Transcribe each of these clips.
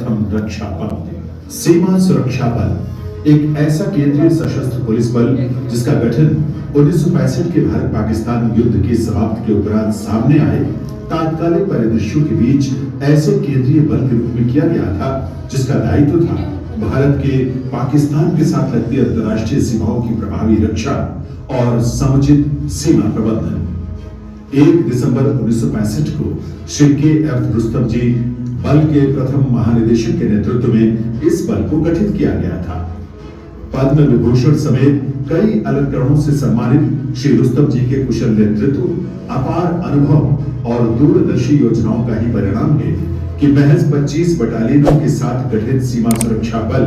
प्रथम रक्षा पल। सीमा सुरक्षा बल एक ऐसा केंद्रीय सशस्त्र पुलिस बल जिसका गठन 1965 के भारत पाकिस्तान युद्ध के समाप्ति के उपरांत सामने आए तात्कालिक परिदृश्यों के बीच ऐसे केंद्रीय बल के रूप में किया गया था जिसका दायित्व था भारत के पाकिस्तान के साथ लगती अंतर्राष्ट्रीय सीमाओं की प्रभावी रक्षा और समुचित सीमा प्रबंधन। 1 दिसंबर 1965 को श्री के.एफ. रुस्तम जी बल के प्रथम महानिदेशक के नेतृत्व में इस बल को गठित किया गया था। पद्म विभूषण समेत कई अलंकरणों से सम्मानित श्री रुस्तम जी के कुशल नेतृत्व, अपार अनुभव और दूरदर्शी योजनाओं का ही परिणाम है कि महज 25 बटालियनों के साथ गठित सीमा सुरक्षा बल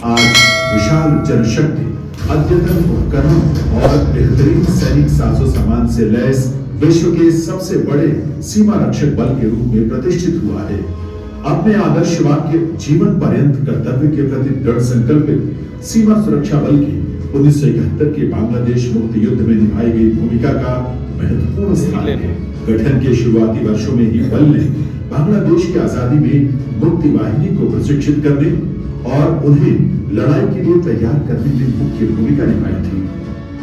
आज विशाल जनशक्ति, अद्यतन उपकरणों और बेहतरीन सैनिक साजो सामान से लैस विश्व के सबसे बड़े सीमा रक्षक बल के रूप में प्रतिष्ठित हुआ है। अपने आदर्शवाद के जीवन पर्यंत कर्तव्य के प्रति दृढ़ संकल्पित सीमा सुरक्षा बल की 1971 के बांग्लादेश मुक्ति युद्ध में निभाई गई भूमिका का महत्वपूर्ण स्थान है। गठन के शुरुआती वर्षों में ही बल ने बांग्लादेश की आजादी में मुक्ति वाहिनी को प्रशिक्षित करने और उन्हें लड़ाई के लिए तैयार करने में मुख्य भूमिका निभाई थी,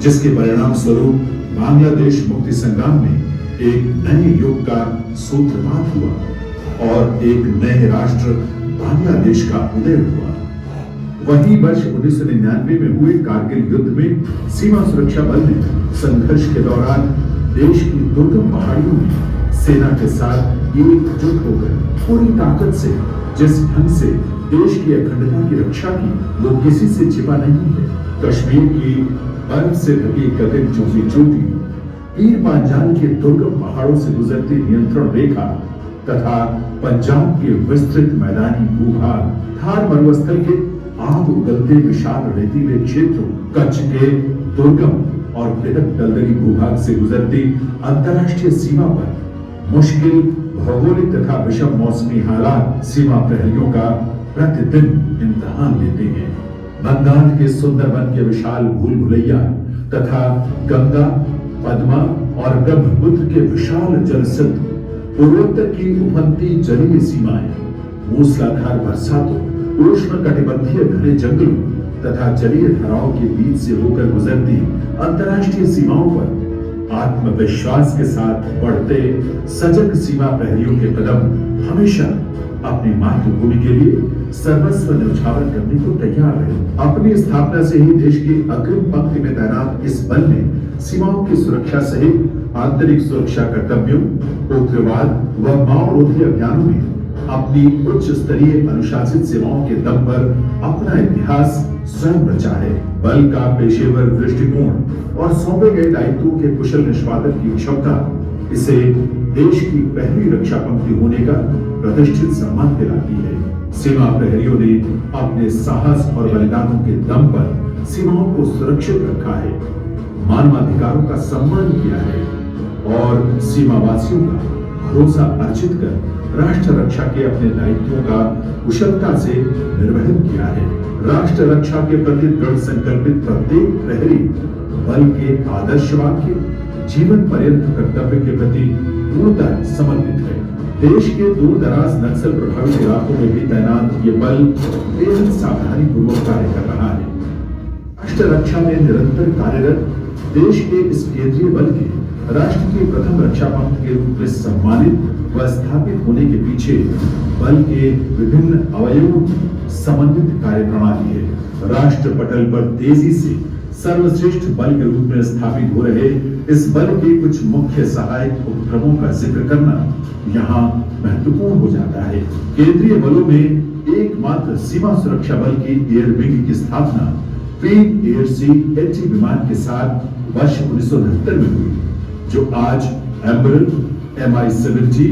जिसके परिणाम स्वरूप बांग्लादेश मुक्ति संग्राम में एक नए युग का सूत्रपात हुआ और एक नए राष्ट्र बांग्लादेश का उदय हुआ। वही वर्ष 1999 में हुए कारगिल युद्ध में सीमा सुरक्षा बल ने संघर्ष के दौरान देश की दुर्गम पहाड़ियों में सेना के साथ एकजुट होकर पूरी ताकत से जिस ढंग से देश की अखंडता की रक्षा की वो किसी से छिपा नहीं है। कश्मीर की बर्फ से ढकी गगन चुंबी चोटी, पीर पांजाल के दुर्गम पहाड़ों से गुजरती नियंत्रण रेखा तथा पंजाब के विस्तृत मैदानी भूभाग, थार मरुस्थल के आग उगलते विशाल रेतीले क्षेत्रों, कच्छ के दुर्गम और बृहद दलदली भूभाग से गुजरती अंतर्राष्ट्रीय सीमा पर मुश्किल भौगोलिक तथा विषम मौसमी हालात सीमा प्रहरियों का प्रतिदिन इम्तिहान लेते हैं। बंगाल के सुंदरबन के विशाल भूल भुलैया तथा गंगा, पद्मा और ब्रह्मपुत्र के विशाल जलसिद्ध, पूर्वोत्तर की उफनती जलीय सीमाएं, मूसलाधार बरसातों, उष्णकटिबंधीय घने जंगलों तथा जलीय धाराओं के बीच से होकर गुजरती अंतर्राष्ट्रीय सीमाओं पर आत्मविश्वास के साथ बढ़ते सजग सीमा प्रहरियों के कदम हमेशा अपनी मातृभूमि के लिए सर्वस्व न्यौछावर करने को तैयार रहे। अपनी स्थापना से ही देश की अग्रिम पंक्ति में तैनात इस बल ने सीमाओं की सुरक्षा सहित आंतरिक सुरक्षा कर्तव्यों, उग्रवाद व माओवादी अभियानों में अपनी उच्च स्तरीय अनुशासित सेवाओं के दम पर अपना इतिहास स्वयं रचा है। बल का पेशेवर दृष्टिकोण और सौंपे गए दायित्वों के कुशल निष्पादन की क्षमता इसे देश की पहली रक्षा पंक्ति होने का प्रतिष्ठित सम्मान दिलाती है। सीमा प्रहरियों ने अपने साहस और बलिदानों के दम पर सीमाओं को सुरक्षित रखा है, मानवाधिकारों का सम्मान किया है और सीमावासियों का भरोसा अर्जित कर राष्ट्र रक्षा के अपने दायित्वों का कुशलता से निर्वहन किया है। राष्ट्र रक्षा के प्रति दृढ़ संकल्पित प्रत्येक प्रहरी बल के आदर्शवाद के जीवन पर्यंत कर्तव्य के प्रति पूर्णतः समर्पित है। देश के दूर दराज नक्सल प्रभावित इलाकों में भी तैनात ये बल बेहद सावधानी पूर्वक कार्य कर रहा है। राष्ट्र रक्षा में निरंतर कार्यरत देश के इस केंद्रीय बल के राष्ट्र की प्रथम रक्षा पंक्ति के रूप में सम्मानित व स्थापित होने के पीछे बल के विभिन्न अवयवों की समन्वित कार्यप्रणाली है। राष्ट्र पटल पर तेजी से सर्वश्रेष्ठ बल के रूप में स्थापित हो रहे इस बल के कुछ मुख्य सहायक उपक्रमों का जिक्र करना यहाँ महत्वपूर्ण हो जाता है। केंद्रीय बलों में एकमात्र सीमा सुरक्षा बल की एयर विंग की स्थापना क्वीन एयर सी 80 विमान के साथ वर्ष 1969 में हुई, जो आज एम्बरर, MI-70,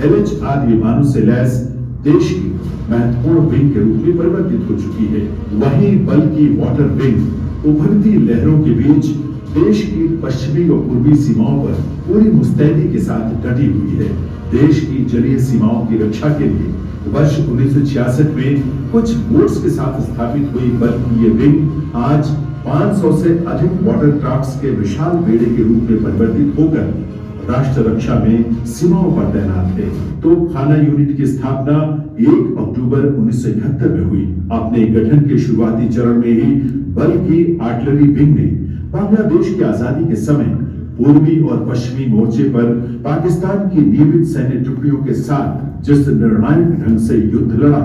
LH आदि विमानों से लैस देश की महत्वपूर्ण विंग के रूप में परिवर्तित हो चुकी है। वहीं बल की वाटर विंग उभरती लहरों के बीच देश की पश्चिमी व पूर्वी सीमाओं पर पूरी मुस्तैदी के साथ डटी हुई है। देश की जलीय सीमाओं की रक्षा के लिए वर्ष 1966 में कुछ बोट्स के साथ स्थापित हुई बल की ये विंग आज 500 से अधिक वाटर क्राफ्ट्स के विशाल बेड़े के रूप में परिवर्तित होकर राष्ट्र रक्षा में सीमाओं पर तैनात थे। तोपखाना यूनिट की स्थापना 1 अक्टूबर 1971 में हुई। अपने गठन के शुरुआती चरण में ही बल की आर्टिलरी विंग ने बांग्लादेश की आजादी के समय पूर्वी और पश्चिमी मोर्चे पर पाकिस्तान की नियमित सैन्य टुकड़ियों के साथ जिस निर्णायक ढंग से युद्ध लड़ा,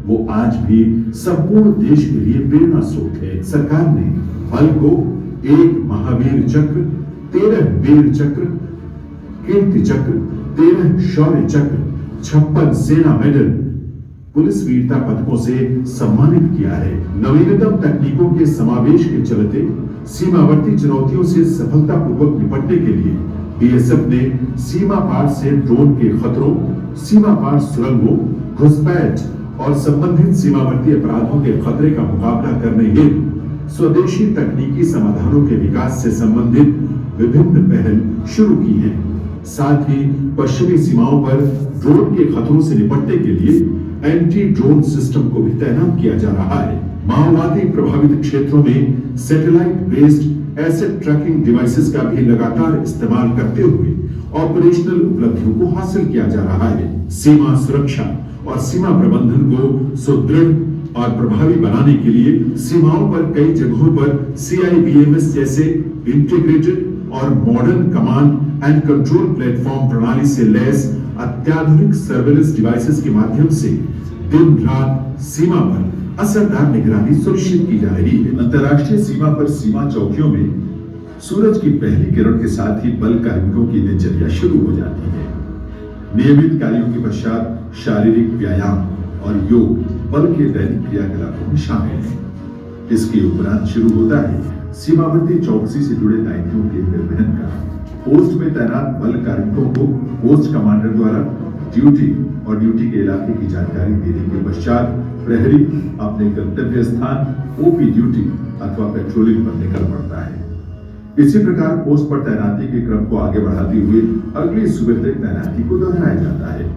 वो आज भी संपूर्ण देश के लिए प्रेरणा स्रोत है। सरकार ने बल को 1 महावीर चक्र, 13 वीर चक्र, कीर्ति चक्र, 13 शौर्य चक्र, 56 सेना मेडल, पुलिस वीरता पदकों से सम्मानित किया है। नवीनतम तकनीकों के समावेश के चलते सीमावर्ती चुनौतियों से सफलतापूर्वक निपटने के लिए बीएसएफ ने सीमा पार से ड्रोन के खतरों, सीमा पार सुरंगों, घुसपैठ और संबंधित सीमावर्ती अपराधों के खतरे का मुकाबला करने हेतु स्वदेशी तकनीकी समाधानों के विकास से संबंधित विभिन्न पहल शुरू की हैं। साथ ही पश्चिमी सीमाओं पर ड्रोन के खतरों से निपटने के लिए एंटी ड्रोन सिस्टम को भी तैनात किया जा रहा है। माओवादी प्रभावित क्षेत्रों में satellite based asset tracking devices का भी लगातार इस्तेमाल करते हुए ऑपरेशनल उपलब्धियों को हासिल किया जा रहा है। सीमा सुरक्षा और सीमा प्रबंधन को सुदृढ़ और प्रभावी बनाने के लिए सीमाओं पर कई जगहों पर CIBMS जैसे इंटीग्रेटेड और modern command and control platform प्रणाली से लैस अत्याधुनिक सर्वेलेंस डिवाइसेस के माध्यम से दिन रात सीमा पर असरदार निगरानी सुनिश्चित की जा रही है। अंतर्राष्ट्रीय सीमा पर सीमा चौकियों में सूरज की पहली किरण के साथ ही बल कार्मिकों की दिनचर्या शुरू हो जाती है। नियमित कार्यों के पश्चात शारीरिक व्यायाम और योग बल के दैनिक क्रियाकलापों में शामिल है। इसके उपरांत शुरू होता है सीमावर्ती चौकसी से जुड़े दायित्वों के निर्वहन का। पोस्ट में तैनात बल कार्मिकों को पोस्ट कमांडर द्वारा ड्यूटी और ड्यूटी के इलाके की जानकारी देने के पश्चात प्रहरी अपने गंतव्य स्थान ओपी ड्यूटी अथवा पेट्रोलिंग पर निकल पड़ता है। इसी प्रकार पोस्ट पर तैनाती के क्रम को आगे बढ़ाते हुए अगली सुबह तक तैनाती को दोहराया जाता है।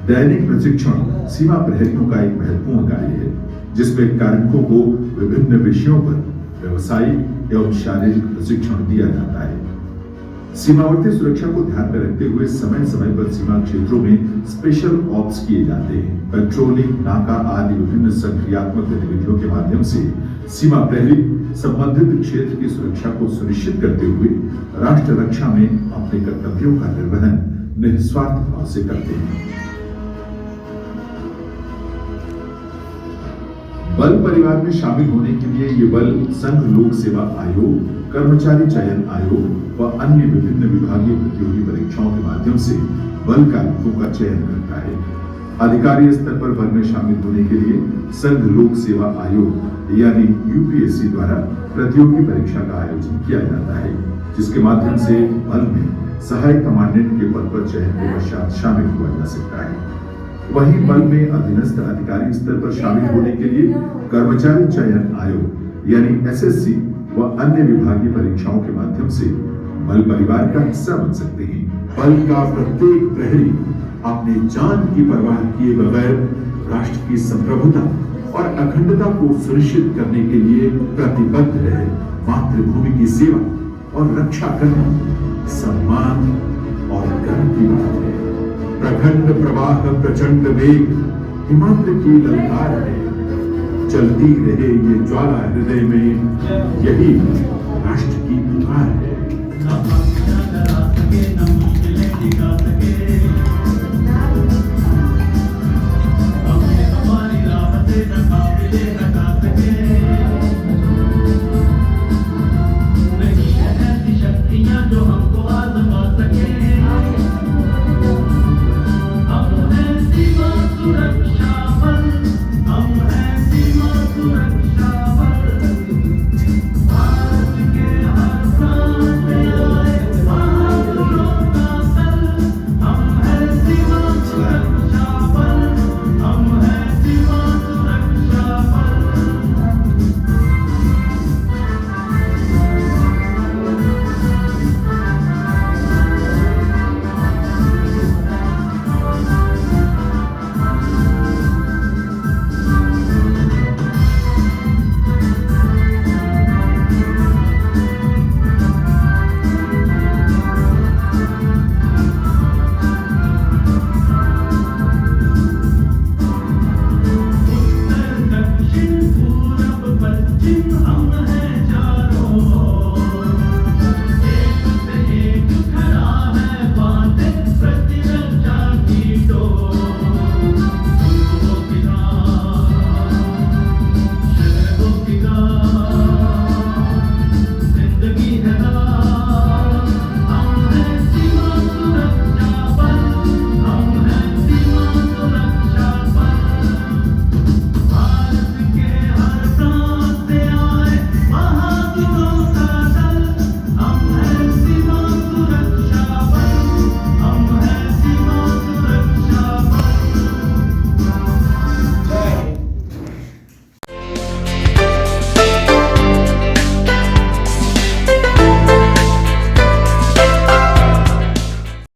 दैनिक प्रशिक्षण सीमा प्रहरियों का एक महत्वपूर्ण कार्य है, जिसमें कार्मिकों को विभिन्न विषयों पर व्यवसायिक एवं शारीरिक प्रशिक्षण दिया जाता है। सीमावर्ती सुरक्षा को ध्यान में रखते हुए समय समय पर सीमा क्षेत्रों में स्पेशल ऑप्स किए जाते हैं। पेट्रोलिंग, नाका आदि विभिन्न सक्रियात्मक गतिविधियों के माध्यम से सीमा प्रहरी संबंधित क्षेत्र की सुरक्षा को सुनिश्चित करते हुए राष्ट्र रक्षा में अपने कर्तव्यों का निर्वहन निस्वार्थ भाव से करते हैं। बल परिवार में शामिल होने के लिए ये बल संघ लोक सेवा आयोग, कर्मचारी चयन आयोग व अन्य विभिन्न विभागीय प्रतियोगी परीक्षाओं के माध्यम से बल कार्मिकों का चयन करता है। अधिकारी स्तर पर बल में शामिल होने के लिए संघ लोक सेवा आयोग यानी UPSC द्वारा प्रतियोगी परीक्षा का आयोजन किया जाता है, जिसके माध्यम से बल में सहायक कमांडेंट के पद पर चयन के पश्चात शामिल हुआ जा सकता है। वहीं बल में अधीनस्थ अधिकारी स्तर पर शामिल होने के लिए कर्मचारी चयन आयोग यानी SSC व अन्य विभागीय परीक्षाओं के माध्यम से बल परिवार का हिस्सा बन सकते हैं। बल का प्रत्येक प्रहरी अपनी जान की परवाह किए बगैर राष्ट्र की संप्रभुता और अखंडता को सुनिश्चित करने के लिए प्रतिबद्ध है। मातृभूमि की सेवा और रक्षा करना सम्मान और गर्व की बात है। प्रखंड प्रवाह प्रचंड वेग हिमाद्र की ललकार है। चलती रहे ये ज्वाला हृदय में, यही राष्ट्र की पुकार है।